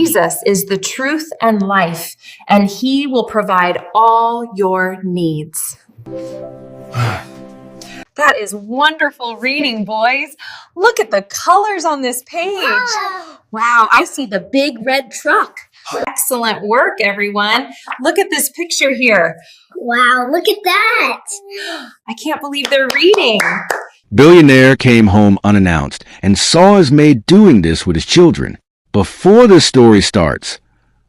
Jesus is the truth and life, and he will provide all your needs. That is wonderful reading, boys. Look at the colors on this page. Wow, I see the big red truck. Excellent work, everyone. Look at this picture here. Wow, look at that. I can't believe they're reading. Billionaire came home unannounced and saw his maid doing this with his children. Before this story starts,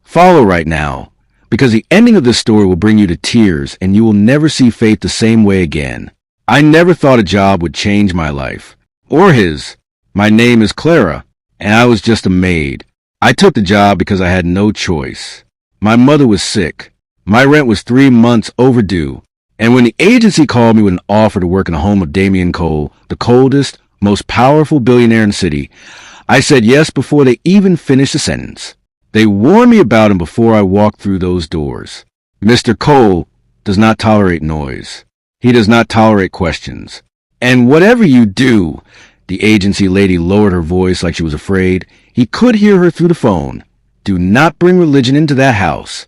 follow right now, because the ending of this story will bring you to tears and you will never see Faith the same way again. I never thought a job would change my life, or his. My name is Clara, and I was just a maid. I took the job because I had no choice. My mother was sick. My rent was 3 months overdue. And when the agency called me with an offer to work in the home of Damian Cole, the coldest, most powerful billionaire in the city, I said yes before they even finished the sentence. They warned me about him before I walked through those doors. Mr. Cole does not tolerate noise. He does not tolerate questions. And whatever you do, the agency lady lowered her voice like she was afraid. He could hear her through the phone. Do not bring religion into that house.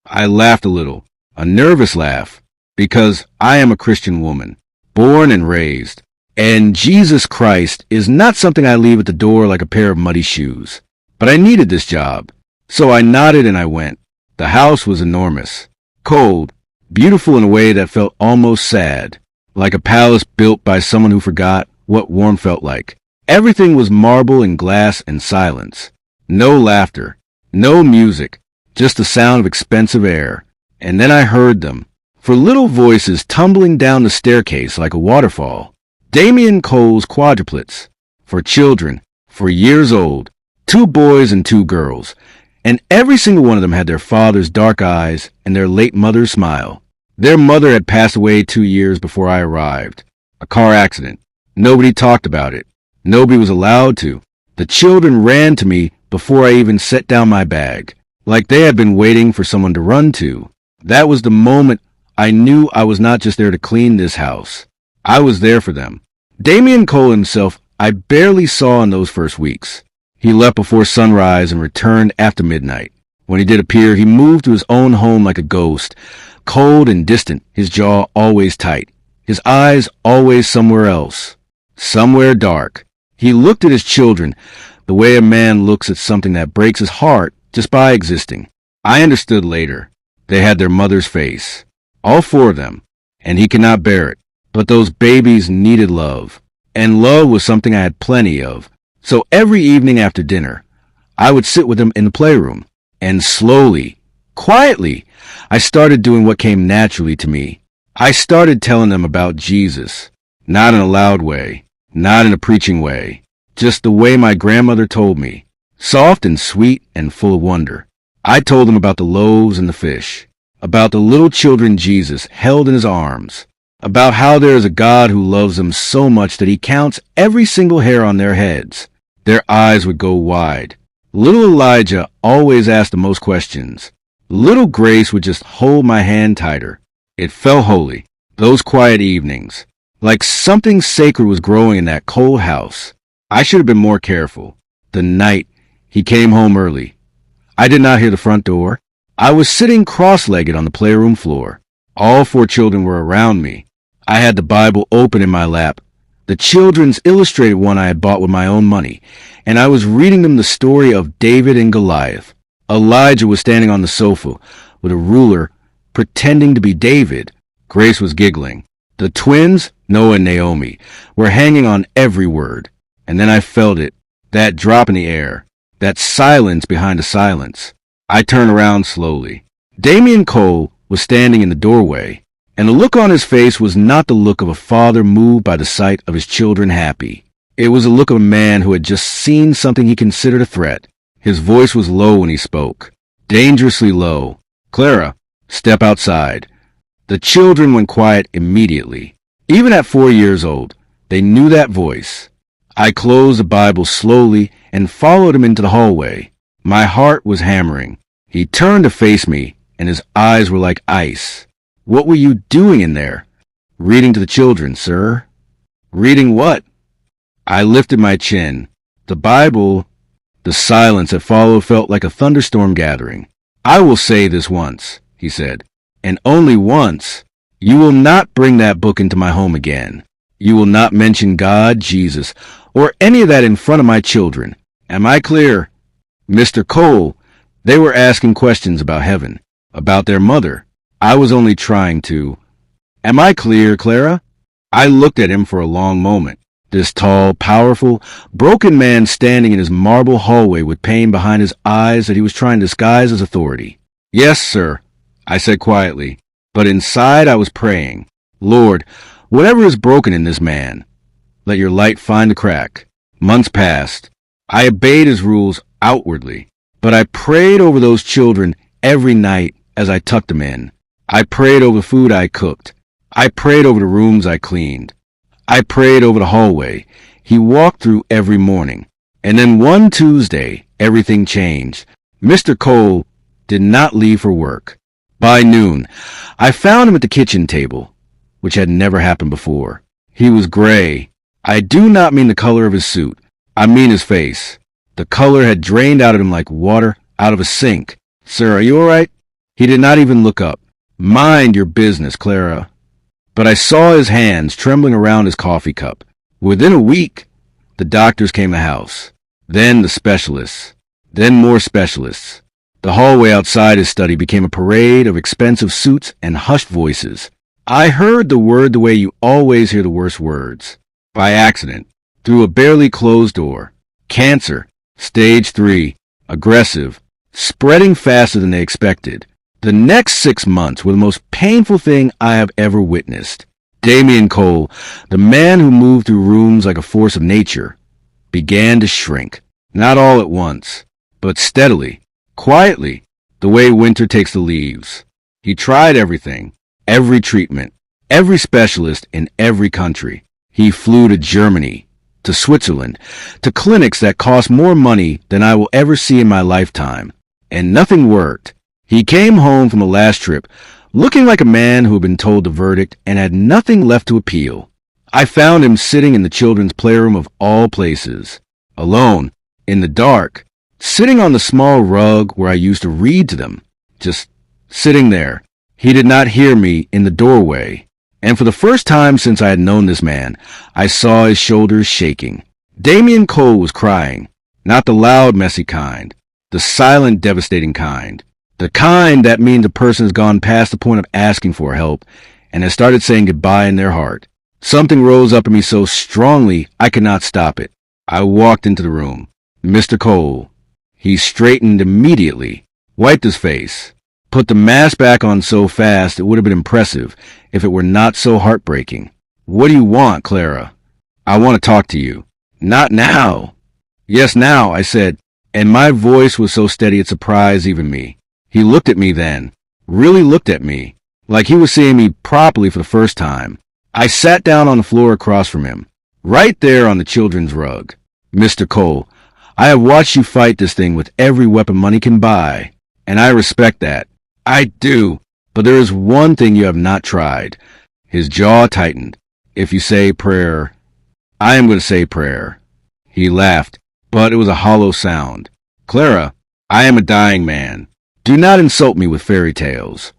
I laughed a little, a nervous laugh, because I am a Christian woman, born and raised. And Jesus Christ is not something I leave at the door like a pair of muddy shoes. But I needed this job. So I nodded and I went. The house was enormous, cold, beautiful in a way that felt almost sad, like a palace built by someone who forgot what warm felt like. Everything was marble and glass and silence. No laughter, no music, just the sound of expensive air. And then I heard them, for little voices tumbling down the staircase like a waterfall. Damian Cole's Quadruplets, for children, for years old, 2 boys and 2 girls, and every single one of them had their father's dark eyes and their late mother's smile. Their mother had passed away 2 years before I arrived. A car accident. Nobody talked about it. Nobody was allowed to. The children ran to me before I even set down my bag, like they had been waiting for someone to run to. That was the moment I knew I was not just there to clean this house. I was there for them. Damian Cole himself, I barely saw in those first weeks. He left before sunrise and returned after midnight. When he did appear, he moved to his own home like a ghost, cold and distant, his jaw always tight, his eyes always somewhere else, somewhere dark. He looked at his children the way a man looks at something that breaks his heart just by existing. I understood later. They had their mother's face, all 4 of them, and he could not bear it. But those babies needed love, and love was something I had plenty of. So every evening after dinner, I would sit with them in the playroom, and slowly, quietly, I started doing what came naturally to me. I started telling them about Jesus, not in a loud way, not in a preaching way, just the way my grandmother told me, soft and sweet and full of wonder. I told them about the loaves and the fish, about the little children Jesus held in his arms, about how there is a God who loves them so much that he counts every single hair on their heads. Their eyes would go wide. Little Elijah always asked the most questions. Little Grace would just hold my hand tighter. It felt holy, those quiet evenings, like something sacred was growing in that cold house. I should have been more careful. The night he came home early, I did not hear the front door. I was sitting cross-legged on the playroom floor. All 4 children were around me. I had the Bible open in my lap, the children's illustrated one I had bought with my own money, and I was reading them the story of David and Goliath. Elijah was standing on the sofa with a ruler, pretending to be David. Grace was giggling. The twins, Noah and Naomi, were hanging on every word. And then I felt it, that drop in the air, that silence behind the silence. I turned around slowly. Damian Cole was standing in the doorway, and the look on his face was not the look of a father moved by the sight of his children happy. It was the look of a man who had just seen something he considered a threat. His voice was low when he spoke, dangerously low. "Clara, step outside." The children went quiet immediately. Even at 4 years old, they knew that voice. I closed the Bible slowly and followed him into the hallway. My heart was hammering. He turned to face me, and his eyes were like ice. "What were you doing in there?" "Reading to the children, sir." "Reading what?" I lifted my chin. "The Bible." The silence that followed felt like a thunderstorm gathering. "I will say this once," he said, "and only once. You will not bring that book into my home again. You will not mention God, Jesus, or any of that in front of my children. Am I clear?" "Mr. Cole," they were asking questions about heaven, about their mother. I was only trying to. "Am I clear, Clara?" I looked at him for a long moment. This tall, powerful, broken man standing in his marble hallway with pain behind his eyes that he was trying to disguise as authority. "Yes, sir," I said quietly, but inside I was praying. "Lord, whatever is broken in this man, let your light find the crack." Months passed. I obeyed his rules outwardly, but I prayed over those children every night as I tucked them in. I prayed over the food I cooked. I prayed over the rooms I cleaned. I prayed over the hallway he walked through every morning. And then one Tuesday, everything changed. Mr. Cole did not leave for work. By noon, I found him at the kitchen table, which had never happened before. He was gray. I do not mean the color of his suit. I mean his face. The color had drained out of him like water out of a sink. "Sir, are you all right?" He did not even look up. "Mind your business, Clara." But I saw his hands trembling around his coffee cup. Within a week, the doctors came to the house. Then the specialists. Then more specialists. The hallway outside his study became a parade of expensive suits and hushed voices. I heard the word the way you always hear the worst words. By accident. Through a barely closed door. Cancer. Stage 3. Aggressive. Spreading faster than they expected. The next 6 months were the most painful thing I have ever witnessed. Damian Cole, the man who moved through rooms like a force of nature, began to shrink. Not all at once, but steadily, quietly, the way winter takes the leaves. He tried everything, every treatment, every specialist in every country. He flew to Germany, to Switzerland, to clinics that cost more money than I will ever see in my lifetime, and nothing worked. He came home from the last trip, looking like a man who had been told the verdict and had nothing left to appeal. I found him sitting in the children's playroom of all places, alone, in the dark, sitting on the small rug where I used to read to them, just sitting there. He did not hear me in the doorway, and for the first time since I had known this man, I saw his shoulders shaking. Damian Cole was crying, not the loud, messy kind, the silent, devastating kind. The kind that means a person has gone past the point of asking for help and has started saying goodbye in their heart. Something rose up in me so strongly I could not stop it. I walked into the room. "Mr. Cole." He straightened immediately, wiped his face, put the mask back on so fast it would have been impressive if it were not so heartbreaking. "What do you want, Clara?" "I want to talk to you." "Not now." "Yes, now," I said, and my voice was so steady it surprised even me. He looked at me then, really looked at me, like he was seeing me properly for the first time. I sat down on the floor across from him, right there on the children's rug. "Mr. Cole, I have watched you fight this thing with every weapon money can buy, and I respect that. I do, but there is one thing you have not tried." His jaw tightened. "If you say prayer, I am going to say prayer." He laughed, but it was a hollow sound. "Clara, I am a dying man. Do not insult me with fairy tales."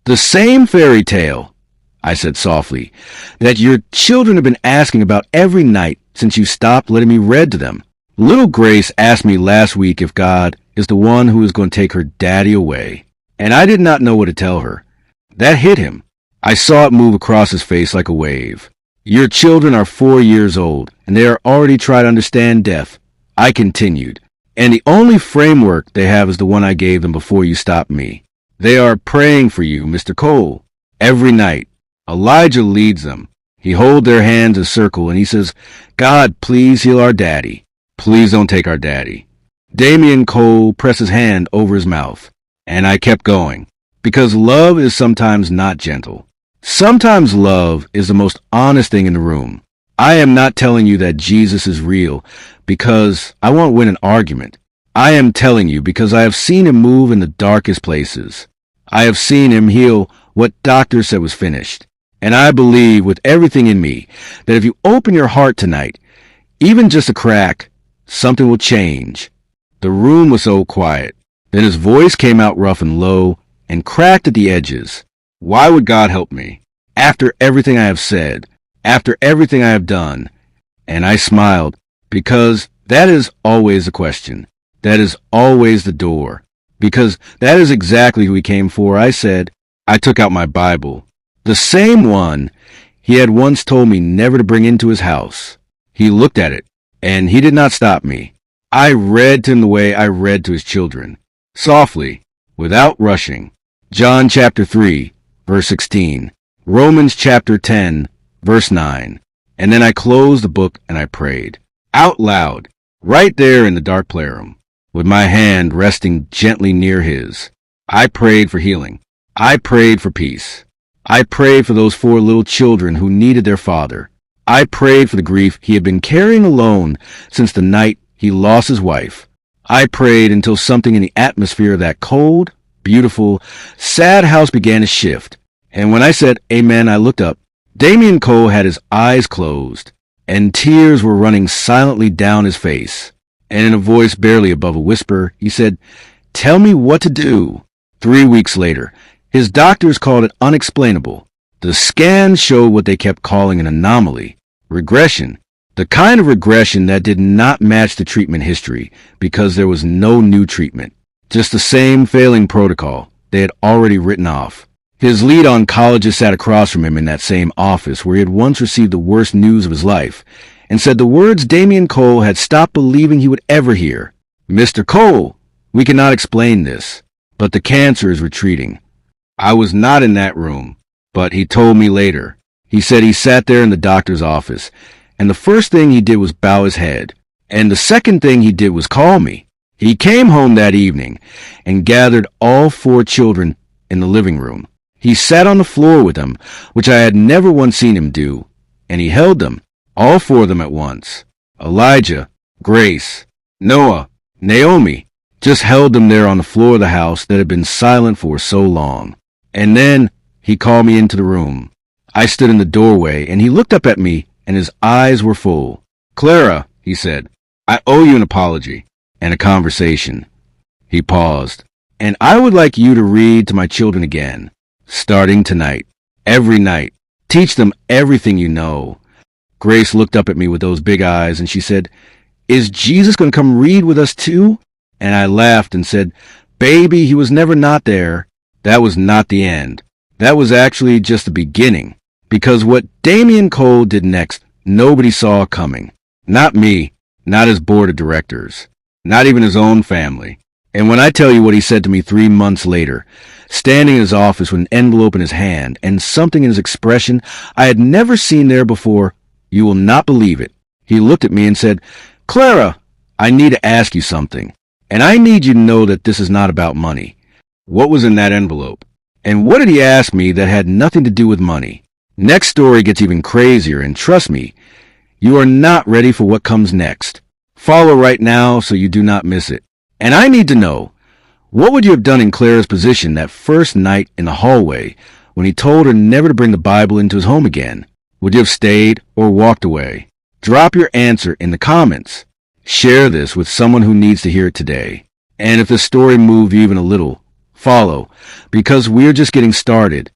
"The same fairy tale," I said softly, "that your children have been asking about every night since you stopped letting me read to them. Little Grace asked me last week if God is the one who is going to take her daddy away, and I did not know what to tell her. That hit him. I saw it move across his face like a wave. Your children are 4 years old, and they are already trying to understand death." I continued. "And the only framework they have is the one I gave them before you stopped me. They are praying for you, Mr. Cole, every night. Elijah leads them. He holds their hands in a circle and he says, 'God, please heal our daddy. Please don't take our daddy.'" Damian Cole pressed his hand over his mouth, and I kept going, because love is sometimes not gentle. Sometimes love is the most honest thing in the room. I am not telling you that Jesus is real because I won't win an argument. I am telling you because I have seen him move in the darkest places. I have seen him heal what doctors said was finished. And I believe with everything in me that if you open your heart tonight, even just a crack, something will change. The room was so quiet. Then his voice came out rough and low and cracked at the edges. Why would God help me? After everything I have said, after everything I have done. And I smiled, because that is always the question. That is always the door. Because that is exactly who he came for. I said, I took out my Bible. The same one he had once told me never to bring into his house. He looked at it, and he did not stop me. I read to him the way I read to his children. Softly, without rushing. John chapter 3, verse 16. Romans chapter 10, verse 9. And then I closed the book and I prayed. Out loud, right there in the dark playroom, with my hand resting gently near his. I prayed for healing. I prayed for peace. I prayed for those 4 little children who needed their father. I prayed for the grief he had been carrying alone since the night he lost his wife. I prayed until something in the atmosphere of that cold, beautiful, sad house began to shift. And when I said amen, I looked up. Damien Cole had his eyes closed, and tears were running silently down his face. And in a voice barely above a whisper, he said, "Tell me what to do." 3 weeks later, his doctors called it unexplainable. The scans showed what they kept calling an anomaly, regression, the kind of regression that did not match the treatment history because there was no new treatment, just the same failing protocol they had already written off. His lead oncologist sat across from him in that same office where he had once received the worst news of his life and said the words Damien Cole had stopped believing he would ever hear. "Mr. Cole, we cannot explain this, but the cancer is retreating." I was not in that room, but he told me later. He said he sat there in the doctor's office, and the first thing he did was bow his head, and the second thing he did was call me. He came home that evening and gathered all 4 children in the living room. He sat on the floor with them, which I had never once seen him do, and he held them, all 4 of them at once. Elijah, Grace, Noah, Naomi, just held them there on the floor of the house that had been silent for so long. And then he called me into the room. I stood in the doorway, and he looked up at me, and his eyes were full. "Clara," he said, "I owe you an apology and a conversation." He paused. "And I would like you to read to my children again, starting tonight, every night. Teach them everything you know." Grace looked up at me with those big eyes, and she said, "Is Jesus going to come read with us too?" And I laughed and said, "Baby, he was never not there." That was not the end. That was actually just the beginning. Because what Damien Cole did next, nobody saw coming. Not me, not his board of directors, not even his own family. And when I tell you what he said to me 3 months later, standing in his office with an envelope in his hand and something in his expression I had never seen there before, you will not believe it. He looked at me and said, "Clara, I need to ask you something. And I need you to know that this is not about money." What was in that envelope? And what did he ask me that had nothing to do with money? Next story gets even crazier, and trust me, you are not ready for what comes next. Follow right now so you do not miss it. And I need to know, what would you have done in Clara's position that first night in the hallway when he told her never to bring the Bible into his home again? Would you have stayed or walked away? Drop your answer in the comments. Share this with someone who needs to hear it today. And if the story moved you even a little, follow, because we're just getting started.